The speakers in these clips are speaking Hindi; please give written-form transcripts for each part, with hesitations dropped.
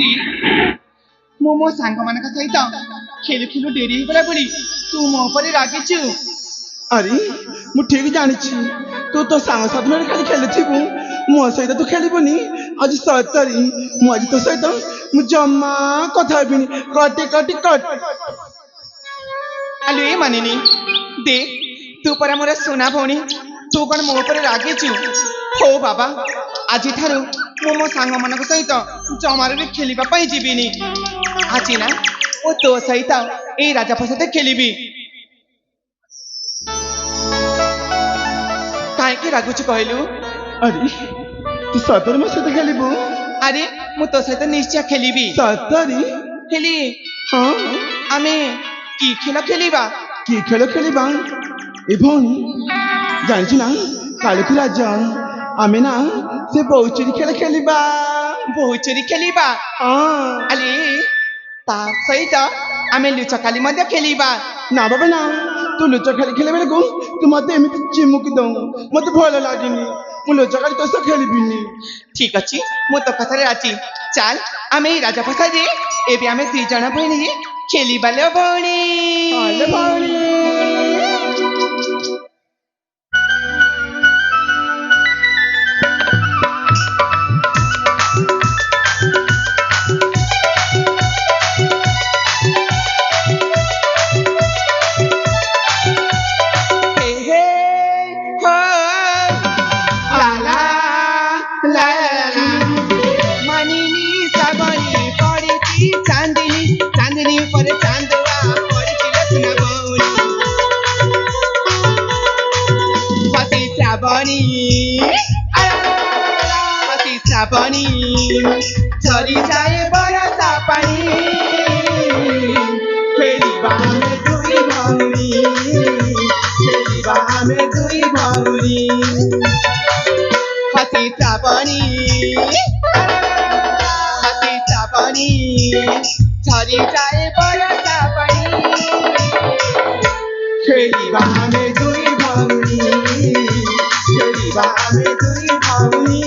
दे मो मो सांग मान सहित खेलु खेलु डेरी गला बोली तू मो पर रागिचु अरे मु ठीक जानी तू तो सांग साथ में खाली खेलुथिबु मो सहित तू खेलिबुनी आज सतरी मु आज तो सहित मु जम्मा कथा हेबिनी कटी कटी कट आलु ए मानिनी दे तू पर मोर सोना भौणी तू कौन मो पर रागिचु हो बाबा आज ठारू मो मो सांग मान सहित जमार भी खेलिबा पई जीविनी आज ना ओ तो सहित ए राजा प्रसाद खेलिबी काहे के रागुचु कहलु अरे तू सतरी मो सहित खेलिबु अरे मु तो सहित निश्चय खेलिबी सतरी खेली हाँ आमे की खेल खेलिबा की खेल खेलिबा ए भौणी जानिछु ना काली की राजा आमे ना से बहुचोरी खेल खेलिबा बहुचोरी खेलिबा हाँ अली ता सहित आमे लुचकाली मध्य खेलिबा ना बाबा ना तू लुचकाली खेले बेले को तू मते एमिति चिमुकी दऊ मते भल लागिनी मु लुचकाली तो से खेलिबिनी ठीक अछि मु तो कथारे राजी चल आमे राजा प्रसाद एबे आमे दी जण भणी खेलिबा ले भणी आले भौणी पानी झरी जाए बरसा पानी खेलिबा में दुई भौणी खेलिबा में दुई भौणी हसी साबनी झरी जाए बरसा पानी खेलिबा में दुई भौणी खेलिबा में दुई भौणी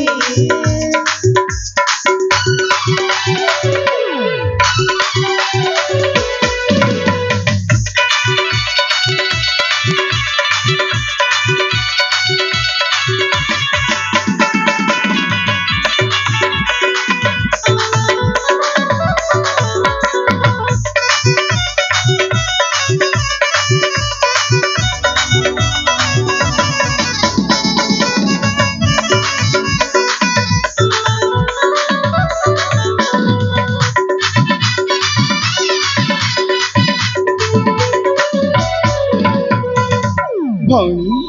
भौणी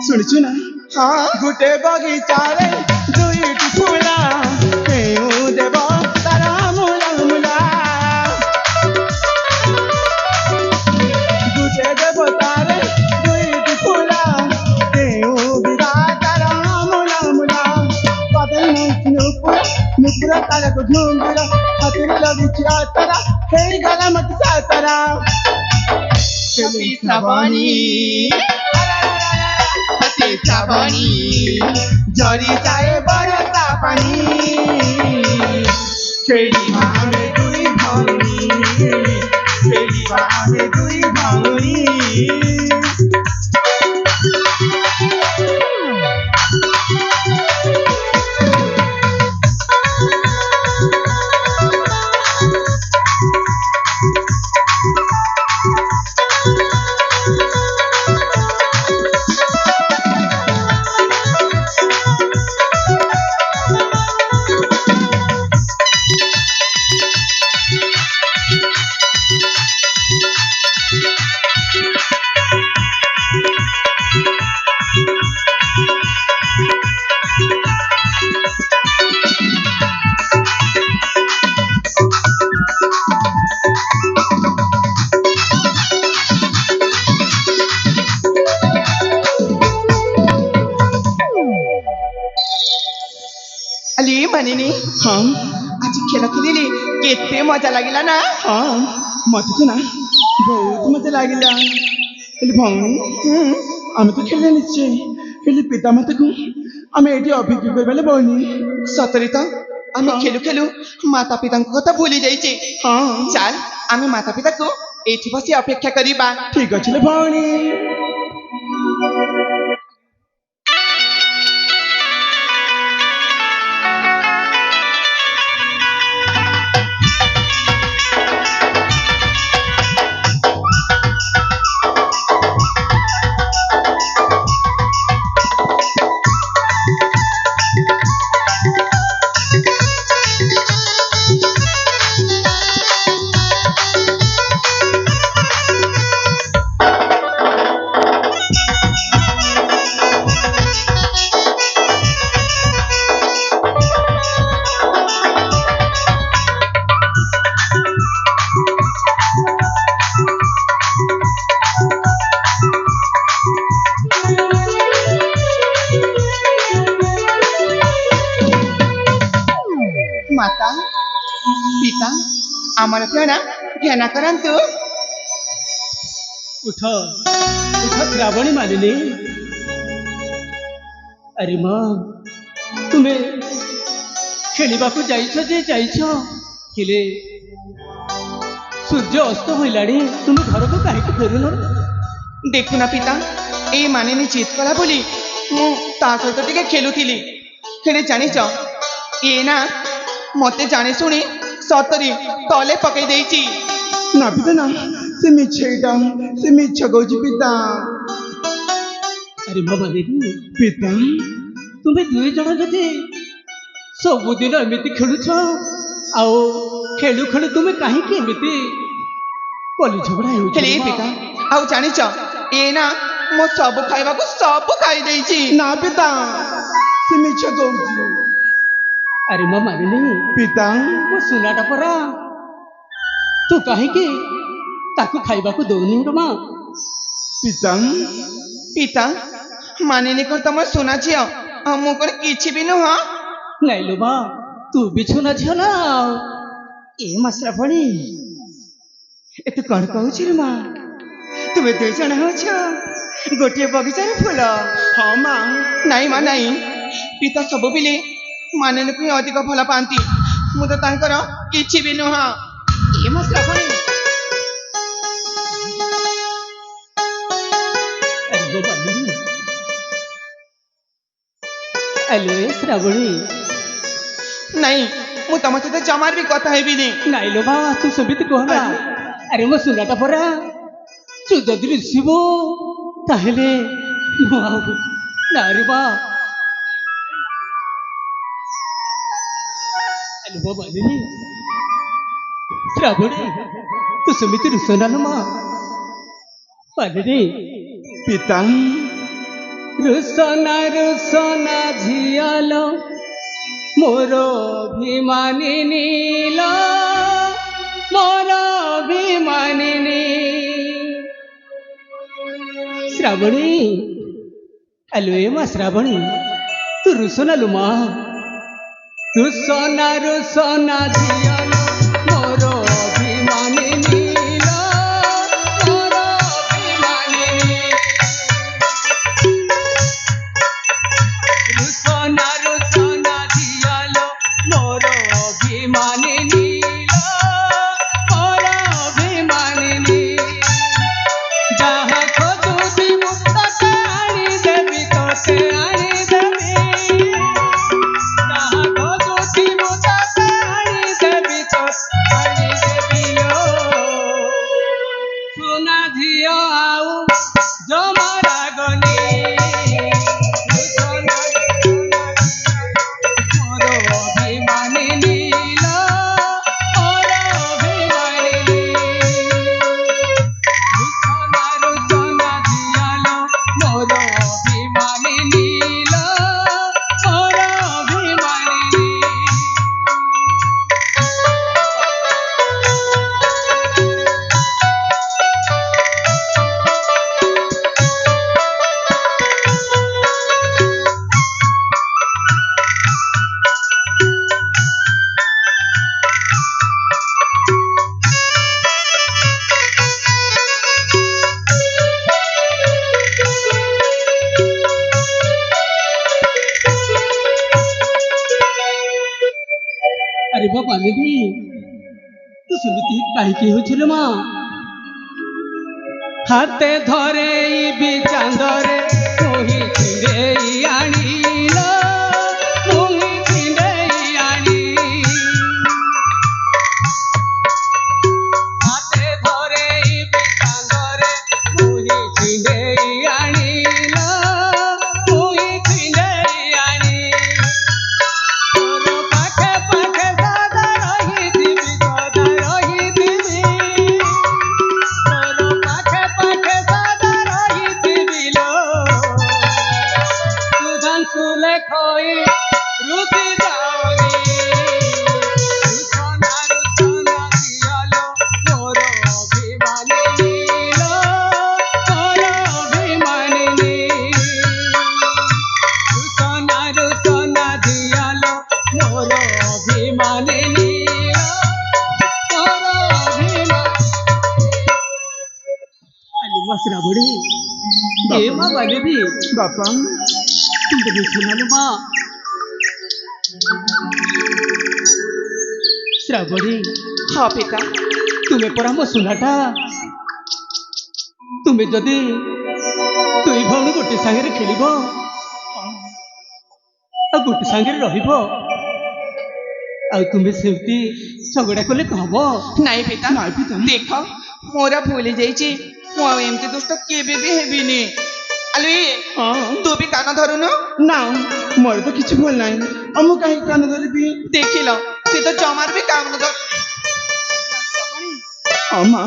शुणुचु ना हाँ गुटे बगीचा रे दुईटी फुला केउ देव तारा मुला मुला गुटे देव तारे दुईटी फुला केउ बिरा तारा मुला मुला पदन नुपुर नुपुर तारा को घुंगरा हाथी लगी तारा हे गला मत सातरा हसी साबनी झरी जाए बरसा पानी खेलिबा में दुई भौणी खेलिबा में दुई भौणी अली मानिनी हाँ आज खेल खेलिली केते मजा लागिला ना हाँ मत तो ना बहुत मजा लागिला हेले भौणी आमे तो खेले निश्चय हेले पिता माता को आमे एटी अभिज्ञ करबाले भौणी सतरी तो আমি ହଁ। ଖେଳୁ ଖେଳୁ ମାତା ପିତାଙ୍କ କଥା ଭୁଲି ଯାଇଛି। ହଁ ଚାଲ ଆମେ ମାତା ପିତାକୁ ଏଇଠି ବସି ଅପେକ୍ଷା କରିବା। ଠିକ ଅଛି ଲୋ ଭଉଣୀ। ମାତା ପିତା ଆମର ପ୍ରାଣ ଧ୍ୟାନ କରନ୍ତୁ। उठ उठ श्रावणी मालिनी। अरे माँ तुमे खेलिबाकू जाइछ जे जाइछ हेले सूर्य अस्त होइलाणी तुम घर को काहे फेरुन? ଦେଖୁନା ପିତା ଏଇ ମାନିନୀ ଜିତ୍ କଲା ବୋଲି ମୁଁ ତା ସହିତ ଟିକେ ଖେଳୁଥିଲି। ହେଲେ ଜାଣିଛ ଇଏ ନା ମତେ ଜାଣି ଶୁଣି ସତରେ ତଳେ ପକେଇ ଦେଇଛି। ନା ପିତା ନା, ସେ ମିଛ ଏଇଟା, ସେ ମିଛ କହୁଛି ପିତା। अरे माँ मालिनी ପିତା तुम्हें दुई जन जदि सबुदिन एमती खेलुछ आओ खेलु खेलु तुम्हें कहीं एमती कली झगड़ा ହେଲେ ଏ ପିତା ଆଉ ଜାଣିଛ ଇଏ ନା ମୋ ସବୁ ଖାଇବାକୁ ସବୁ ଖାଇ ଦେଇଛି। ନା ପିତା, ସେ ମିଛ କହୁଛି। अरे माँ मालिनी ପିତା वो सुनाटा परा तू कहीं ताकू खाइबाकू दौनी रो माँ। ପିତା ପିତା ମାନିନୀ କଣ ତମର ସୁନା ଝିଅ? ଆଉ ମୁଁ କଣ କିଛି ବି ନୁହଁ? नहीं लो माँ तू भी छुना झियो ना। ଏ ମଶରା ଭଳି ଏ ତୁ କଣ କହୁଛୁ ରେ ମା? ତୁମେ ଦୁଇ ଜଣ ହଉଛ ଗୋଟିଏ ବଗିଚାର ଫୁଲ। ହଁ ମା। ନାଇଁ ମା ନାଇଁ, ପିତା ସବୁବେଳେ ମାନିନୀକୁ ହିଁ ଅଧିକ ଭଲ ପାଆନ୍ତି। ମୁଁ ତ ତାଙ୍କର କିଛି ବି ନୁହଁ। ଏ ମଶରା ଭଳି अरे वो मालिनी अले श्रावणी ନାଇଁ, ମୁଁ ତମ ସହିତ ଜମାର ବି କଥା ହେବିନି। नहीं लो माँ तू सबित कहना। अरे वो सुनाटा परा तू जदि ऋषिबो ताहेले ना रे माँ। अरे वो मालिनी श्रावणी तू समिति रुसना लो माँ। मालिनी ପିତା रुसना रुसना झियालो मोर अभिमानिनी लो मोर अभिमानिनी। श्रावणी अलो ए माँ श्रावणी तू रुसना लो माँ। रुसना रुसना झियालो मोर अभिमानिनी लो मोर अभिमानिनी। रुसना रुसना झियालो मोर अभिमानिनी लो मोर अभिमानिनी। जहाँ खोजुथि मुक्तके आनी देवी तोते आनी देवी। जहाँ खोजुथि मुक्तके आनी देवी तोते ଆରେ ବାବା ଦେବୀ ତୁ ସେମିତି କାହିଁକି ହେଉଥିଲୁ ମା ହାତେ ଧରେଇବି ଚାନ୍ଦରେ ମୁହିଁ ଛିଣ୍ଡେଇ ଆଣିଲ ମୁହିଁ ଛିଣ୍ଡେଇ ଆଣି ହାତେ ଧରେଇବି ଚାନ୍ଦରେ ମୁହିଁ ଛିଣ୍ଡେଇ ଆଣିଲ ମୁହିଁ ଛିଣ୍ଡେଇ ଆଣି ତୋର ପାଖେ ପାଖେ ସଦା ରହିଥିବି ତୋର ପାଖେ ପାଖେ ସଦା ରହିଥିବି ଲୋ ସୁଧାଂଶୁଲେ ଖୋଇ ରୁଚି ଯାଉନି ରୁଚନା ଦିଆଲୋ ମୋର ଅଭିମାନିନୀ ଲୋ ମୋର ଅଭିମାନିନୀ ରୁଚନା ଦିଆଲୋ ମୋର ଅଭିମାନିନୀ ମୋର ଅଭିମାନିନୀ ଆଲୁ ମା ଶ୍ରାବଣୀ ଏ ମା ବାଲେବି ବାପା तुमको देखो ना माँ श्रावणी ହଁ ପିତା तुम्हें परा मो सुनाटा तुम्हें जदि दुई भौणी गोटे सांगे खेल गोटे सांगे तुम्हें सेमती झगड़ा कले कह ନାଇଁ ପିତା ନାଇଁ ପିତା। ଦେଖ ମୋର ଭୁଲି ଯାଇଛି ମୁଁ ଆଉ ଏମିତି ଦୁଷ୍ଟ କେବେ ବି ହେବିନି ଆଲୁ ହଁ ତୁ ବି କାନ ଧରୁନୁ ନା ମୋର ତ କିଛି ଭୁଲ ନାହିଁ ଆଉ ମୁଁ କାହିଁକି କାନ ଧରିବି ଦେଖିଲ ସେ ତ ଜମାର ବି କାନ ଧର ହଁ ମା